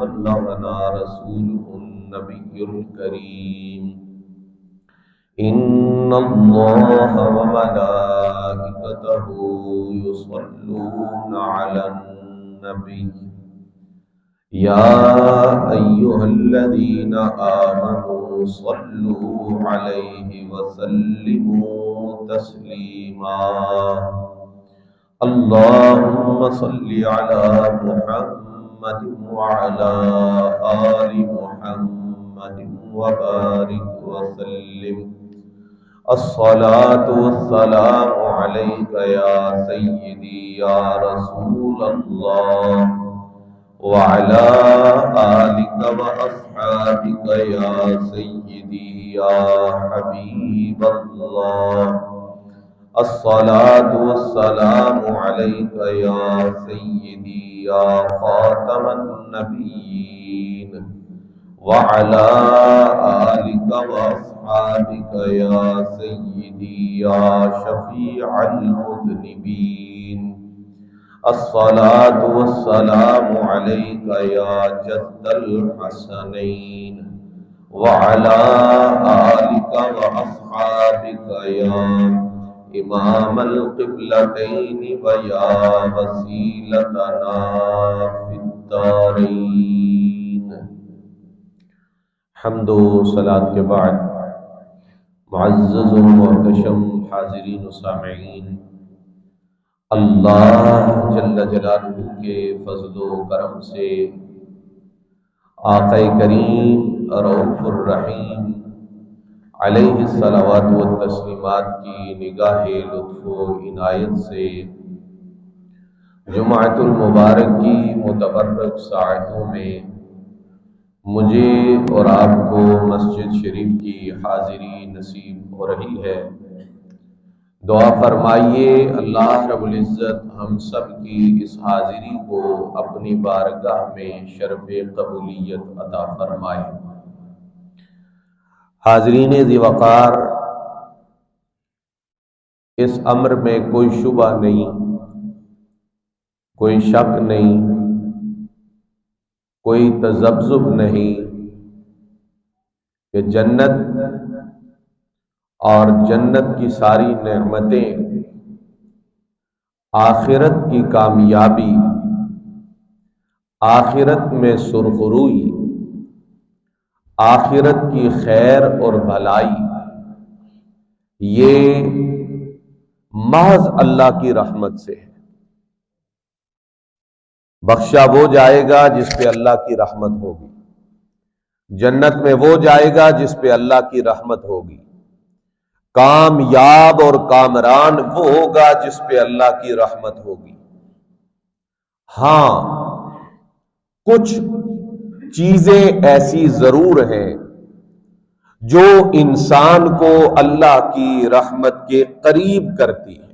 بلغنا رسوله النبي الكريم إن الله وملائكته يصلون على النبي يا أيها الذين آمنوا صلوا عليه وسلموا تسليما اللهم صل على محمد وعلى آل محمد وبارك وسلم الصلاة والسلام عليك يا سيدي يا رسول الله وعلى آلك وأصحابك يا سيدي يا حبيب الله الصلاة والسلام عليك يا سيدي يا خاتم النبيين وعلى آلك وأصحابك يا سيدي يا شفيع المذنبين الصلاة والسلام عليك يا جد الحسنين وعلى آلك وأصحابك يا إمام القبلتين ويا وسيلتنا في الدارين. حمد و صلاة کے بعد معزز و محتشم حاضرین و سامعین، اللہ جل جلالہ کے فضل و کرم سے آقا کریم رؤوف الرحیم علیہ الصلوات والتسلیمات کی نگاہ لطف و عنایت سے جمعۃ المبارک کی متبرک ساعتوں میں مجھے اور آپ کو مسجد شریف کی حاضری نصیب ہو رہی ہے۔ دعا فرمائیے اللہ رب العزت ہم سب کی اس حاضری کو اپنی بارگاہ میں شرف قبولیت عطا فرمائے۔ حاضرین ذی وقار، اس امر میں کوئی شبہ نہیں، کوئی شک نہیں، کوئی تذبذب نہیں کہ جنت اور جنت کی ساری نعمتیں، آخرت کی کامیابی، آخرت میں سرخروئی، آخرت کی خیر اور بھلائی، یہ محض اللہ کی رحمت سے ہے۔ بخشا وہ جائے گا جس پہ اللہ کی رحمت ہوگی، جنت میں وہ جائے گا جس پہ اللہ کی رحمت ہوگی، کامیاب اور کامران وہ ہوگا جس پہ اللہ کی رحمت ہوگی۔ ہاں، کچھ چیزیں ایسی ضرور ہیں جو انسان کو اللہ کی رحمت کے قریب کرتی ہیں۔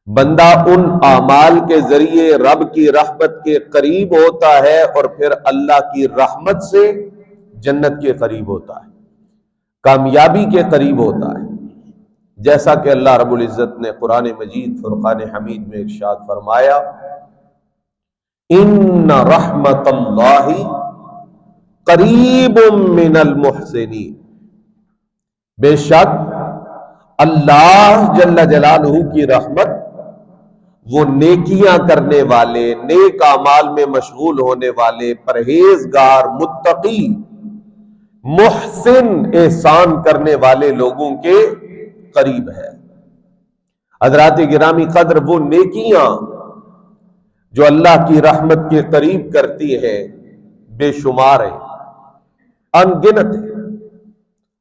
بندہ ان اعمال کے ذریعے رب کی رحمت کے قریب ہوتا ہے اور پھر اللہ کی رحمت سے جنت کے قریب ہوتا ہے، کامیابی کے قریب ہوتا ہے، جیسا کہ اللہ رب العزت نے قرآن مجید فرقان حمید میں ارشاد فرمایا، ان رحمت اللہ قریب من المحسنین، بے شک اللہ جل جلالہ کی رحمت وہ نیکیاں کرنے والے، نیک اعمال میں مشغول ہونے والے، پرہیزگار، متقی، محسن، احسان کرنے والے لوگوں کے قریب ہے۔ حضرات گرامی قدر، وہ نیکیاں جو اللہ کی رحمت کے قریب کرتی ہیں بے شمار ہیں، ان گنت ہیں،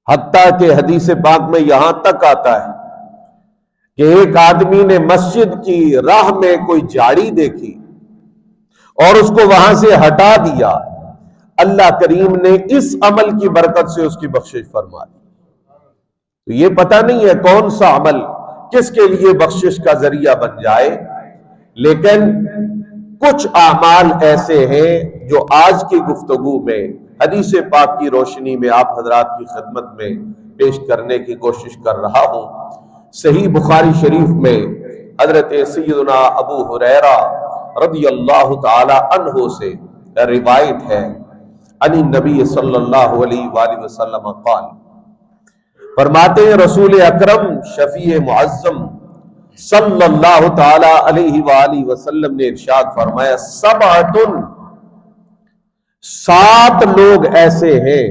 حتیٰ کہ حدیث پاک میں یہاں تک آتا ہے کہ ایک آدمی نے مسجد کی راہ میں کوئی جھاڑی دیکھی اور اس کو وہاں سے ہٹا دیا، اللہ کریم نے اس عمل کی برکت سے اس کی بخشش فرما دی۔ تو یہ پتہ نہیں ہے کون سا عمل کس کے لیے بخشش کا ذریعہ بن جائے، لیکن کچھ اعمال ایسے ہیں جو آج کی گفتگو میں حدیث پاک کی روشنی میں آپ حضرات کی خدمت میں پیش کرنے کی کوشش کر رہا ہوں۔ صحیح بخاری شریف میں حضرت سیدنا ابو ہریرہ رضی اللہ تعالی عنہ سے روایت ہے عن نبی صلی اللہ علیہ وآلہ وسلم قال، فرماتے ہیں رسول اکرم شفیع معظم صلی اللہ تعالی علیہ وآلہ وسلم نے ارشاد فرمایا، سبعۃ، 7 لوگ ایسے ہیں،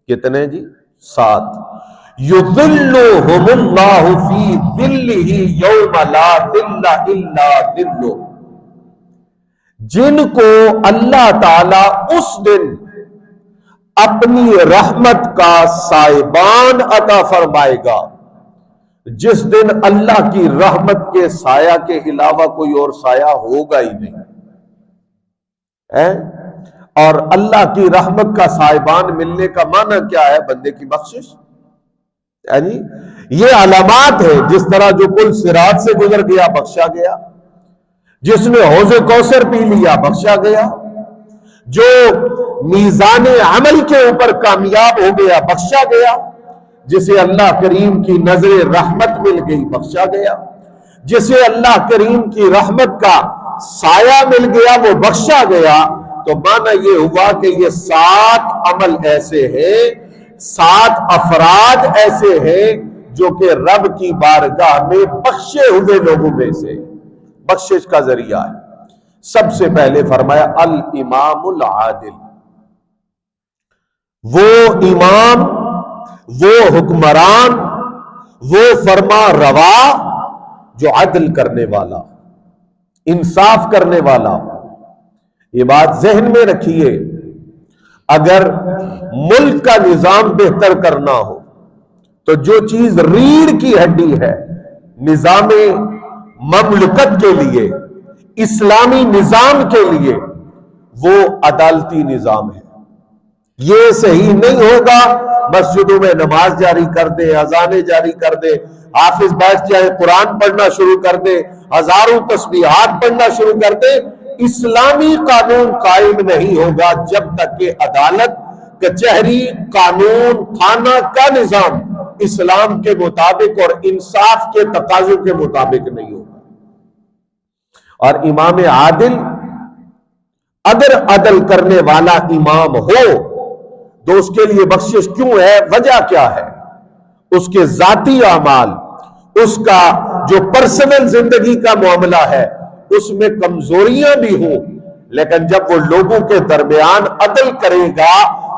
کتنے جی؟ 7، یظلہم اللہ فی ظلہ یوم لا ظل الا ظلہ، جن کو اللہ تعالی اس دن اپنی رحمت کا سائبان عطا فرمائے گا، جس دن اللہ کی رحمت کے سایہ کے علاوہ کوئی اور سایہ ہوگا ہی نہیں ہے۔ اور اللہ کی رحمت کا سائبان ملنے کا معنی کیا ہے؟ بندے کی بخشش، یعنی یہ علامات ہے۔ جس طرح جو پل صراط سے گزر گیا بخشا گیا، جس نے حوض کوثر پی لیا بخشا گیا، جو میزان عمل کے اوپر کامیاب ہو گیا بخشا گیا، جسے اللہ کریم کی نظر رحمت مل گئی بخشا گیا، جسے اللہ کریم کی رحمت کا سایہ مل گیا وہ بخشا گیا۔ تو معنی یہ ہوا کہ یہ 7 عمل ایسے ہیں، 7 افراد ایسے ہیں جو کہ رب کی بارگاہ میں بخشے ہوئے لوگوں میں سے بخشش کا ذریعہ ہے۔ سب سے پہلے فرمایا الامام العادل، وہ امام، وہ حکمران، وہ فرما روا جو عدل کرنے والا، انصاف کرنے والا۔ یہ بات ذہن میں رکھیے، اگر ملک کا نظام بہتر کرنا ہو تو جو چیز ریڑھ کی ہڈی ہے نظام مملکت کے لیے، اسلامی نظام کے لیے، وہ عدالتی نظام ہے۔ یہ صحیح نہیں ہوگا مسجدوں میں نماز جاری کر دے، اذانیں جاری کر دے، حافظ بیٹھ جائے قرآن پڑھنا شروع کر دے، ہزاروں تسبیحات پڑھنا شروع کر دے، اسلامی قانون قائم نہیں ہوگا جب تک کہ عدالت، کچہری، قانون، تھانہ کا نظام اسلام کے مطابق اور انصاف کے تقاضوں کے مطابق نہیں ہوگا۔ اور امام عادل، اگر عدل کرنے والا امام ہو تو اس کے لیے بخشش کیوں ہے؟ وجہ کیا ہے؟ اس کے ذاتی اعمال، اس کا جو پرسنل زندگی کا معاملہ ہے اس میں کمزوریاں بھی ہوں، لیکن جب وہ لوگوں کے درمیان عدل کرے گا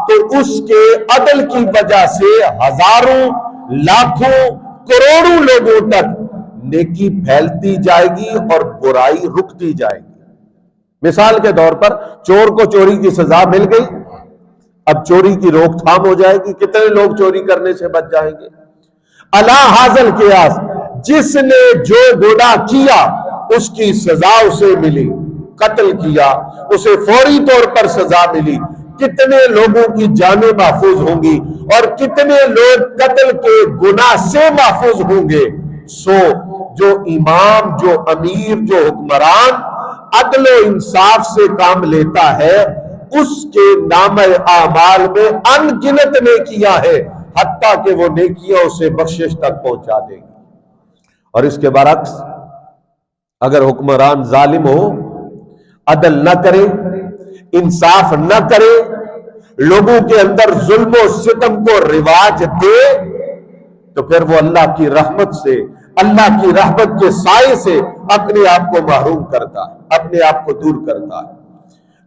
تو اس کے عدل کی وجہ سے ہزاروں، لاکھوں، کروڑوں لوگوں تک نیکی پھیلتی جائے گی اور برائی رکتی جائے گی۔ مثال کے طور پر چور کو چوری کی سزا مل گئی، اب چوری کی روک تھام ہو جائے گی، کتنے لوگ چوری کرنے سے بچ جائیں گے۔ الا حاصل قیاس، جس نے جو گناہ کیا اس کی سزا اسے ملی، قتل کیا اسے فوری طور پر سزا ملی، کتنے لوگوں کی جانیں محفوظ ہوں گی اور کتنے لوگ قتل کے گناہ سے محفوظ ہوں گے۔ سو جو امام، جو امیر، جو حکمران عدل و انصاف سے کام لیتا ہے اس کے نامہ اعمال میں ان گنت نیکیاں ہے، حتیٰ کہ وہ نیکیاں اسے بخشش تک پہنچا دیں گی۔ اور اس کے برعکس اگر حکمران ظالم ہو، عدل نہ کرے، انصاف نہ کرے، لوگوں کے اندر ظلم و ستم کو رواج دے، تو پھر وہ اللہ کی رحمت سے، اللہ کی رحمت کے سائے سے اپنے آپ کو محروم کرتا ہے، اپنے آپ کو دور کرتا ہے۔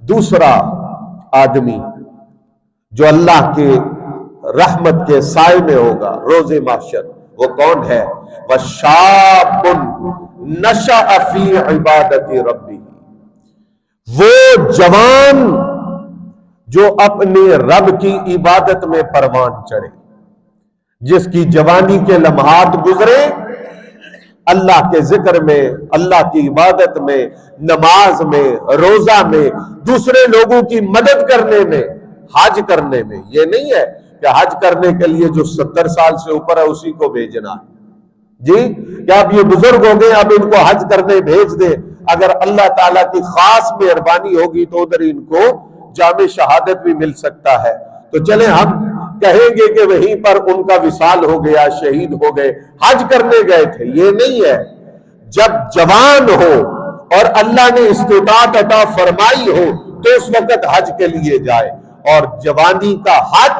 دوسرا آدمی جو اللہ کے رحمت کے سائے میں ہوگا روز محشر، وہ کون ہے؟ وَشَابٌ نَشَأَ فِي عِبَادَةِ رَبِّهِ، وہ جوان جو اپنے رب کی عبادت میں پروان چڑھے، جس کی جوانی کے لمحات گزرے اللہ کے ذکر میں، اللہ کی عبادت میں، نماز میں، روزہ میں، دوسرے لوگوں کی مدد کرنے میں، حج کرنے میں۔ یہ نہیں ہے کہ حج کرنے کے لیے جو 70 سال سے اوپر ہے اسی کو بھیجنا ہے، جی کیا اب یہ بزرگ ہو گئے اب ان کو حج کرنے بھیج دے؟ اگر اللہ تعالیٰ کی خاص مہربانی ہوگی تو ادھر ان کو جامع شہادت بھی مل سکتا ہے۔ تو چلیں ہم کہیں گے کہ وہیں پر ان کا وصال ہو گیا، شہید ہو گئے، حج کرنے گئے تھے۔ یہ نہیں ہے، جب جوان ہو اور اللہ نے استطاعت عطا فرمائی ہو تو اس وقت حج کے لیے جائے. اور جوانی کا حج،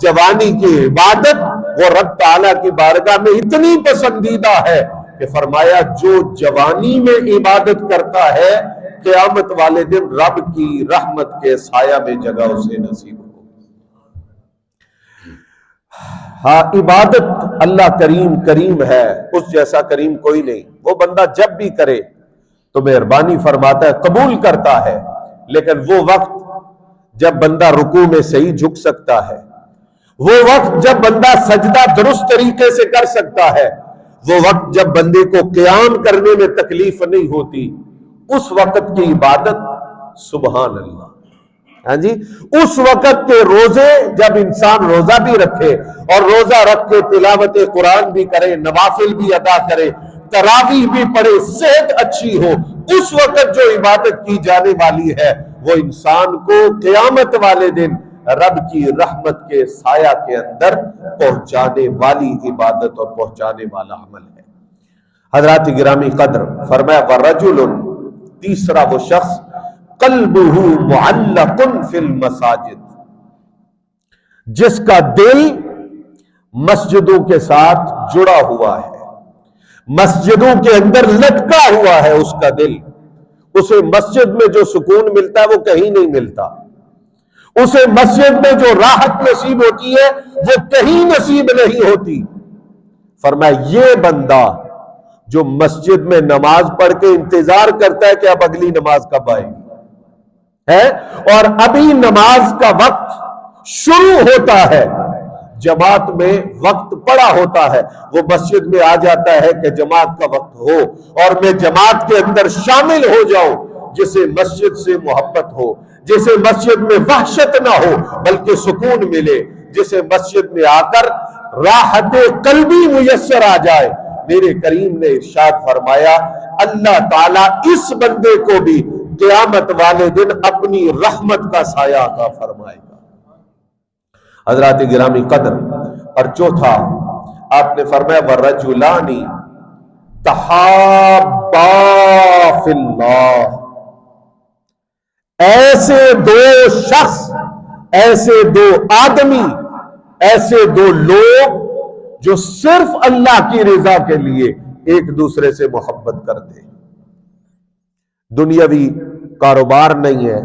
جوانی کی عبادت وہ رب تعالیٰ کی بارگاہ میں اتنی پسندیدہ ہے کہ فرمایا جو جوانی میں عبادت کرتا ہے قیامت والے دن رب کی رحمت کے سایہ میں جگہ اسے نصیب ہو. ہاں عبادت اللہ کریم ہے، اس جیسا کریم کوئی نہیں. وہ بندہ جب بھی کرے تو مہربانی فرماتا ہے، قبول کرتا ہے. لیکن وہ وقت جب بندہ رکوع میں صحیح جھک سکتا ہے، وہ وقت جب بندہ سجدہ درست طریقے سے کر سکتا ہے، وہ وقت جب بندے کو قیام کرنے میں تکلیف نہیں ہوتی، اس وقت کی عبادت سبحان اللہ. ہاں جی، اس وقت کے روزے جب انسان روزہ بھی رکھے اور روزہ رکھ کے تلاوت قرآن بھی کرے، نوافل بھی ادا کرے، تراویح بھی پڑھے، صحت اچھی ہو، اس وقت جو عبادت کی جانے والی ہے وہ انسان کو قیامت والے دن رب کی رحمت کے سایہ کے اندر پہنچانے والی عبادت اور پہنچانے والا عمل ہے. حضرات گرامی قدر، فرمایا وَرَجُلٌ، تیسرا وہ شخص قلبہ معلق فی المساجد، جس کا دل مسجدوں کے ساتھ جڑا ہوا ہے، مسجدوں کے اندر لٹکا ہوا ہے اس کا دل. اسے مسجد میں جو سکون ملتا ہے وہ کہیں نہیں ملتا، اسے مسجد میں جو راحت نصیب ہوتی ہے وہ کہیں نصیب نہیں ہوتی. فرمایا یہ بندہ جو مسجد میں نماز پڑھ کے انتظار کرتا ہے کہ اب اگلی نماز کب آئے گی ہے، اور ابھی نماز کا وقت شروع ہوتا ہے، جماعت میں وقت پڑا ہوتا ہے، وہ مسجد میں آ جاتا ہے کہ جماعت کا وقت ہو اور میں جماعت کے اندر شامل ہو جاؤں. جسے مسجد سے محبت ہو، جسے مسجد میں وحشت نہ ہو بلکہ سکون ملے، جسے مسجد میں آ کر راحت قلبی میسر آ جائے. میرے کریم نے ارشاد فرمایا اللہ تعالیٰ اس بندے کو بھی قیامت والے دن اپنی رحمت کا سایہ عطا فرمائے گا. حضرات گرامی قدر، اور چوتھا آپ نے فرمایا وَالرَّجُلَانِ تَحَابَّا فِي اللَّهِ، ایسے دو شخص، ایسے دو آدمی، ایسے دو لوگ جو صرف اللہ کی رضا کے لیے ایک دوسرے سے محبت کرتے ہیں. دنیاوی کاروبار نہیں ہے،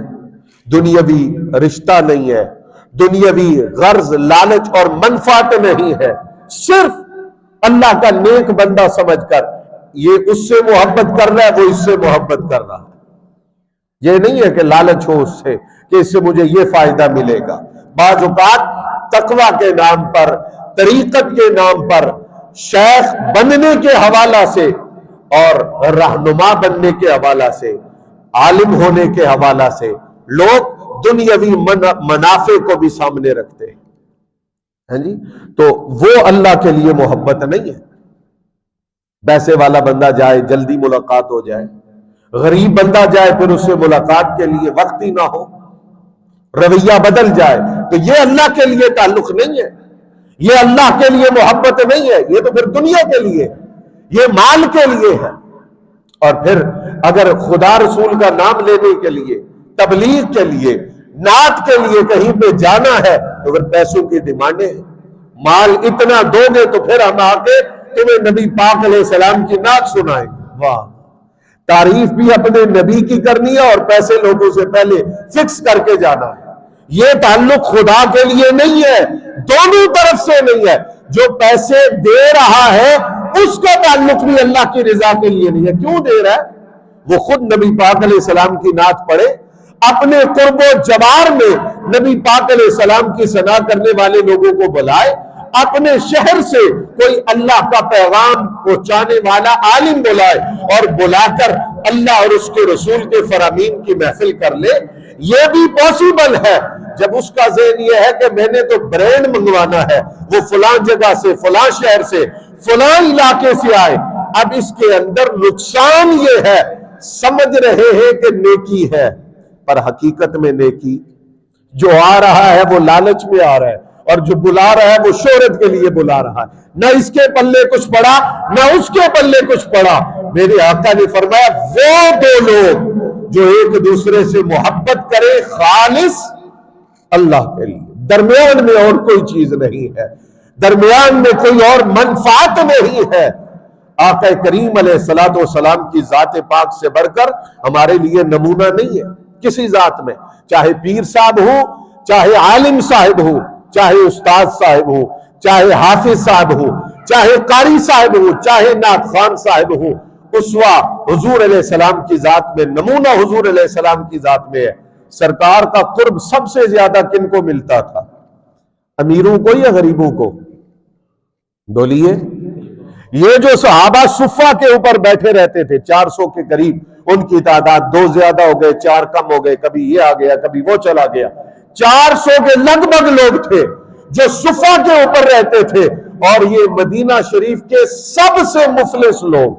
دنیاوی رشتہ نہیں ہے، دنیاوی غرض لالچ اور منفعت نہیں ہے، صرف اللہ کا نیک بندہ سمجھ کر یہ اس سے محبت کر رہا ہے، وہ اس سے محبت کر رہا ہے. یہ نہیں ہے کہ لالچ ہو اس سے کہ اس سے مجھے یہ فائدہ ملے گا. بعض اوقات تقویٰ کے نام پر، طریقت کے نام پر، شیخ بننے کے حوالہ سے اور رہنما بننے کے حوالہ سے، عالم ہونے کے حوالہ سے لوگ دنیاوی منافع کو بھی سامنے رکھتے ہیں. ہاں جی، تو وہ اللہ کے لیے محبت نہیں ہے. پیسے والا بندہ جائے جلدی ملاقات ہو جائے، غریب بندہ جائے پھر اس سے ملاقات کے لیے وقت ہی نہ ہو، رویہ بدل جائے، تو یہ اللہ کے لیے تعلق نہیں ہے، یہ اللہ کے لیے محبت نہیں ہے، یہ تو پھر دنیا کے لیے، یہ مال کے لیے ہے. اور پھر اگر خدا رسول کا نام لینے کے لیے، تبلیغ کے لیے، نعت کے لیے کہیں پہ جانا ہے تو پھر پیسوں کی ڈیمانڈیں ہیں. مال اتنا دو گے تو پھر ہم آ کے تمہیں نبی پاک علیہ السلام کی نعت سنائیں. واہ، تعریف بھی اپنے نبی کی کرنی ہے اور پیسے لوگوں سے پہلے فکس کر کے جانا ہے. یہ تعلق خدا کے لیے نہیں ہے، دونوں طرف سے نہیں ہے. جو پیسے دے رہا ہے اس کا تعلق بھی اللہ کی رضا کے لیے نہیں ہے. کیوں دے رہا ہے؟ وہ خود نبی پاک علیہ السلام کی نعت پڑھے، اپنے قرب و جوار میں نبی پاک علیہ السلام کی ثنا کرنے والے لوگوں کو بلائے، اپنے شہر سے کوئی اللہ کا پیغام پہنچانے والا عالم بلائے اور بلا کر اللہ اور اس کے رسول کے فرامین کی محفل کر لے. یہ بھی پاسبل ہے جب اس کا ذہن یہ ہے کہ میں نے تو برینڈ منگوانا ہے، وہ فلاں جگہ سے، فلاں شہر سے، فلاں علاقے سے آئے. اب اس کے اندر نقصان یہ ہے، سمجھ رہے ہیں کہ نیکی ہے، پر حقیقت میں نیکی جو آ رہا ہے وہ لالچ میں آ رہا ہے، اور جو بلا رہا ہے وہ شہرت کے لیے بلا رہا ہے. نہ اس کے پلے کچھ پڑا نہ اس کے پلے کچھ پڑا. میرے آقا نے فرمایا وہ دو لوگ جو ایک دوسرے سے محبت کرے خالص اللہ کے لیے، درمیان میں اور کوئی چیز نہیں ہے، درمیان میں کوئی اور منفعت نہیں ہے۔ آقا کریم علیہ الصلوۃ والسلام کی ذات پاک سے بڑھ کر ہمارے لیے نمونہ نہیں ہے کسی ذات میں، چاہے پیر صاحب ہو، چاہے عالم صاحب ہو، چاہے استاد صاحب ہو، چاہے حافظ صاحب ہو، چاہے قاری صاحب ہو، چاہے نعت خوان صاحب ہو، اسوہ حضور علیہ السلام کی ذات میں، نمونہ حضور علیہ السلام کی ذات میں ہے۔ سرکار کا قرب سب سے زیادہ کن کو ملتا تھا؟ امیروں کو یا غریبوں کو؟ بولیے۔ یہ جو صحابہ صفہ کے اوپر بیٹھے رہتے تھے 400 کے قریب، ان کی تعداد 2 زیادہ ہو گئے، 4 کم ہو گئے، کبھی یہ آ گیا کبھی وہ چلا گیا، 400 کے لگ بھگ لوگ تھے جو صفہ کے اوپر رہتے تھے، اور یہ مدینہ شریف کے سب سے مفلس لوگ،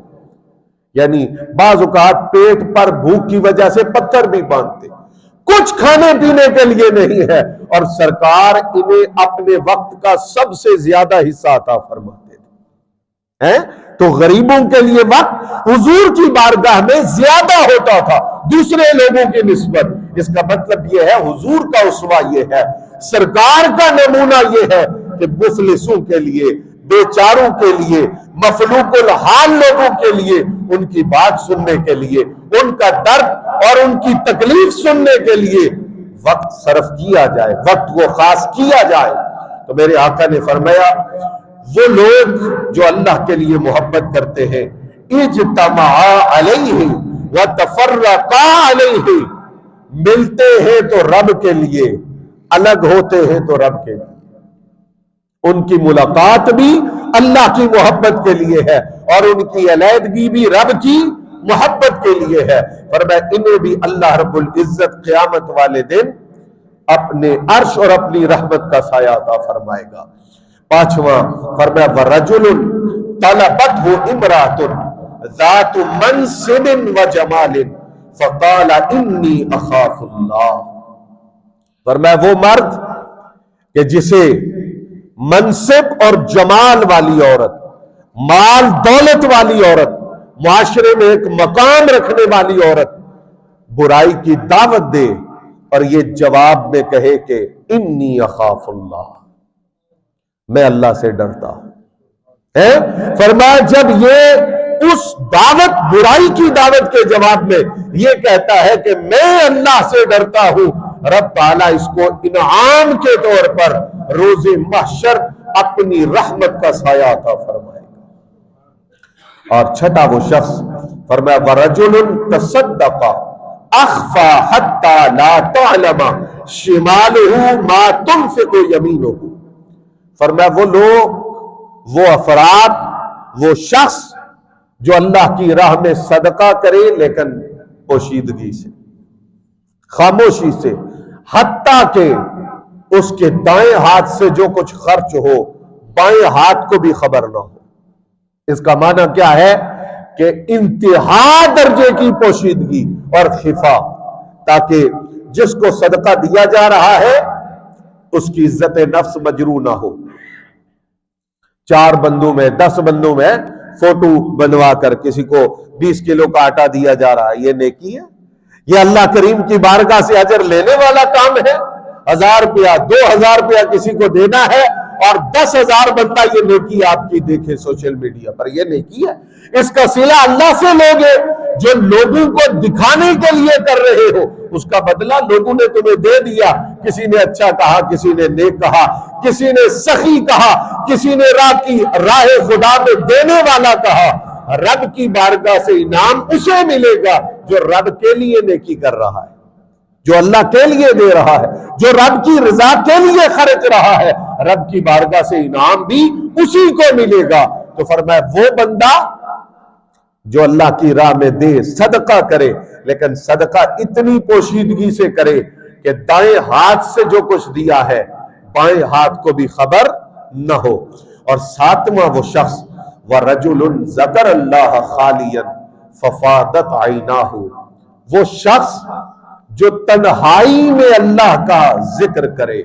یعنی بعض اوقات پیٹ پر بھوک کی وجہ سے پتھر بھی باندھتے، کچھ کھانے پینے کے لیے نہیں ہے، اور سرکار انہیں اپنے وقت کا سب سے زیادہ حصہ عطا فرماتے تھے۔ تو غریبوں کے لیے وقت حضور کی بارگاہ میں زیادہ ہوتا تھا دوسرے لوگوں کی نسبت۔ اس کا مطلب یہ ہے حضور کا اسوہ یہ ہے، سرکار کا نمونہ یہ ہے کہ مفلسوں کے لیے، بیچاروں کے لیے، مفلوق الحال لوگوں کے لیے، ان کی بات سننے کے لیے، ان کا درد اور ان کی تکلیف سننے کے لیے وقت صرف کیا جائے، وقت کو خاص کیا جائے۔ تو میرے آقا نے فرمایا وہ لوگ جو اللہ کے لیے محبت کرتے ہیں، اجتمعا علیہ وتفرقا علیہ، ملتے ہیں تو رب کے لیے، الگ ہوتے ہیں تو رب کے لیے۔ ان کی ملاقات بھی اللہ کی محبت کے لیے ہے، اور ان کی علیحدگی بھی رب کی محبت کے لیے ہے۔ فرمایا انہیں بھی اللہ رب العزت قیامت والے دن اپنے عرش اور اپنی رحمت کا سایہ عطا فرمائے گا۔ 5واں فرمایا وَرَجُلٌ طَلَبَتْهُ امْرَأَةٌ ذَاتُ مَنْصِبٍ وَجَمَالٍ فَقَالَ إِنِّي أَخَافُ اللَّهَ۔ فرمایا وہ مرد کہ جسے منصب اور جمال والی عورت، مال دولت والی عورت، معاشرے میں ایک مقام رکھنے والی عورت برائی کی دعوت دے اور یہ جواب میں کہے کہ انی اخاف اللہ، میں اللہ سے ڈرتا ہوں۔ فرمایا جب یہ اس دعوت، برائی کی دعوت کے جواب میں یہ کہتا ہے کہ میں اللہ سے ڈرتا ہوں، رب تعالیٰ اس کو انعام کے طور پر روز محشر اپنی رحمت کا سایہ عطا فرمائے گا۔ اور 6واں وہ شخص فرمایا وَرَجُلٌ تَصَدَّقَ أَخْفَى حَتَّى لَا تَعْلَمَ شِمَالُهُ مَا تُنْفِقُ يَمِينُهُ۔ فرمایا وہ لوگ، وہ افراد، وہ شخص جو اللہ کی راہ میں صدقہ کرے لیکن پوشیدگی سے، خاموشی سے، حتیٰ کہ اس کے دائیں ہاتھ سے جو کچھ خرچ ہو بائیں ہاتھ کو بھی خبر نہ ہو۔ اس کا معنی کیا ہے کہ انتہا درجے کی پوشیدگی اور خفا، تاکہ جس کو صدقہ دیا جا رہا ہے اس کی عزت نفس مجروح نہ ہو۔ 4 بندوں میں 10 بندوں میں فوٹو بنوا کر کسی کو 20 کلو کا آٹا دیا جا رہا ہے، یہ نیکی ہے؟ یہ اللہ کریم کی بارگاہ سے اجر لینے والا کام ہے؟ 1000 روپیہ 2000 روپیہ کسی کو دینا ہے اور 10,000 بندہ یہ نیکی آپ کی دیکھے سوشل میڈیا پر، یہ نیکی ہے؟ اس کا صلہ اللہ سے لوگے جو لوگوں کو دکھانے کے لیے کر رہے ہو، اس کا بدلہ لوگوں نے تمہیں دے دیا۔ کسی نے اچھا کہا، کسی نے نیک کہا، کسی نے سخی کہا، کسی نے راہ خدا میں دینے والا کہا۔ رب کی بارگاہ سے انعام اسے ملے گا جو رب کے لیے نیکی کر رہا ہے، جو اللہ کے لیے دے رہا ہے، جو رب کی رضا کے لیے خرچ رہا ہے، رب کی بارگاہ سے انعام بھی اسی کو ملے گا۔ تو فرمایا وہ بندہ جو اللہ کی راہ میں دے، صدقہ کرے، لیکن صدقہ اتنی پوشیدگی سے کرے کہ دائیں ہاتھ سے جو کچھ دیا ہے بائیں ہاتھ کو بھی خبر نہ ہو۔ اور 7واں وہ شخص وَرَجُلٌ ذَكَرَ اللَّهَ خَالِيًا فَفَاضَتْ عَيْنَاهُ، وہ شخص جو تنہائی میں اللہ کا ذکر کرے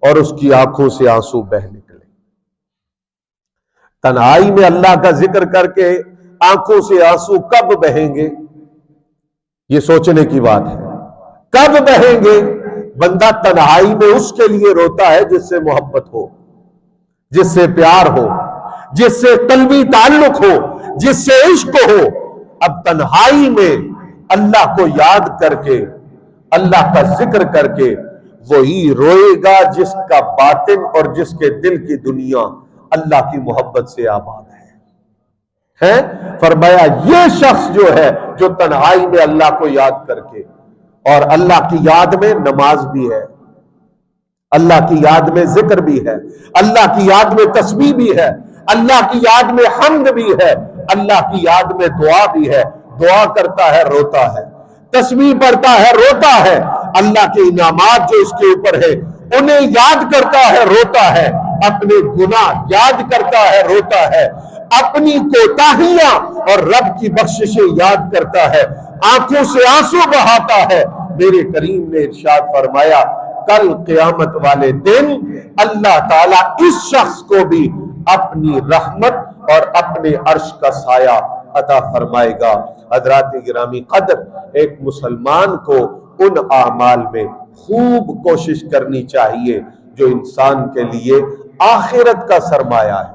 اور اس کی آنکھوں سے آنسو بہہ نکلے۔ تنہائی میں اللہ کا ذکر کر کے آنکھوں سے آنسو کب بہیں گے؟ یہ سوچنے کی بات ہے. کب بہیں گے؟ بندہ تنہائی میں اس کے لیے روتا ہے جس سے محبت ہو، جس سے پیار ہو، جس سے قلبی تعلق ہو، جس سے عشق ہو. اب تنہائی میں اللہ کو یاد کر کے، اللہ کا ذکر کر کے وہی روئے گا جس کا باطن اور جس کے دل کی دنیا اللہ کی محبت سے آباد ہے. فرمایا یہ شخص جو ہے جو تنہائی میں اللہ کو یاد کر کے، اور اللہ کی یاد میں نماز بھی ہے، اللہ کی یاد میں ذکر بھی ہے، اللہ کی یاد میں تسبیح بھی ہے، اللہ کی یاد میں حمد بھی ہے، اللہ کی یاد میں دعا بھی ہے. دعا کرتا ہے روتا ہے، تسبیح پڑھتا ہے روتا ہے، اللہ کے انعامات جو اس کے اوپر ہے انہیں یاد کرتا ہے روتا ہے، اپنے گناہ یاد کرتا ہے روتا ہے، اپنی کوتاہیاں اور رب کی بخششیں یاد کرتا ہے، آنکھوں سے آنسو بہاتا ہے. میرے کریم نے ارشاد فرمایا کل قیامت والے دن اللہ تعالیٰ اس شخص کو بھی اپنی رحمت اور اپنے عرش کا سایہ عطا فرمائے گا. حضرات گرامی قدر، ایک مسلمان کو ان اعمال میں خوب کوشش کرنی چاہیے جو انسان کے لیے آخرت کا سرمایہ ہے.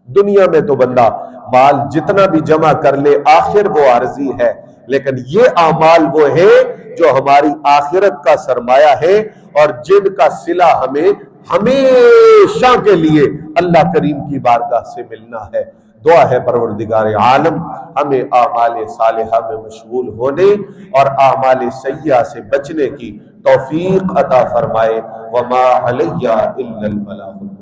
دنیا میں تو بندہ مال جتنا بھی جمع کر لے آخر وہ عارضی ہے، لیکن یہ اعمال وہ ہے جو ہماری آخرت کا سرمایہ ہے اور جن کا صلہ ہمیں ہمیشہ کے لیے اللہ کریم کی بارگاہ سے ملنا ہے. دعا ہے پروردگار عالم ہمیں اعمال صالحہ میں مشغول ہونے اور اعمال سیئہ سے بچنے کی توفیق عطا فرمائے. وما علیہ الا البلاغ.